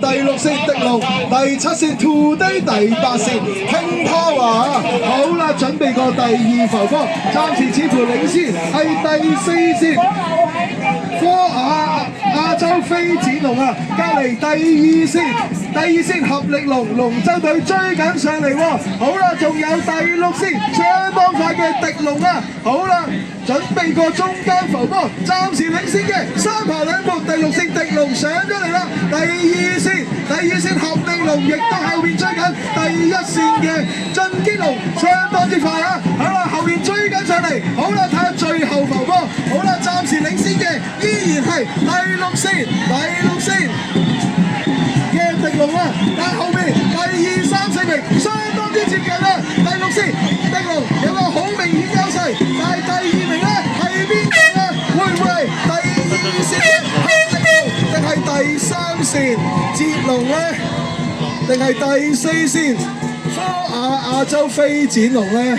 第6線迪龍，第7線 Today， 第8線 King Power。好啦，準備過第2浮波，暫時似乎領先係第4線科亞洲飛展龍啊，隔離第2線合力龍舟隊追緊上嚟喎。好啦，仲有第6線相當快嘅迪龍啊。好啦，準備過中間浮波，暫時領先嘅3爬2步，第6線迪龍上咗嚟啦。第二線合力龍亦都後面追緊第1線嘅進擊龍，相當之快啊！好啦，後面追緊上嚟，好啦，睇下最後浮波，好啦，暫時領先嘅依然係第6線嘅迪龍啊，但後面第2、3、4名相當之接近啊！第6線迪龍有個好明顯優勢，但係第2名咧係邊個啊？會唔會係第2線嘅迪龍，定係第3線捷龍咧？定係第4線科亞洲飛展龍咧？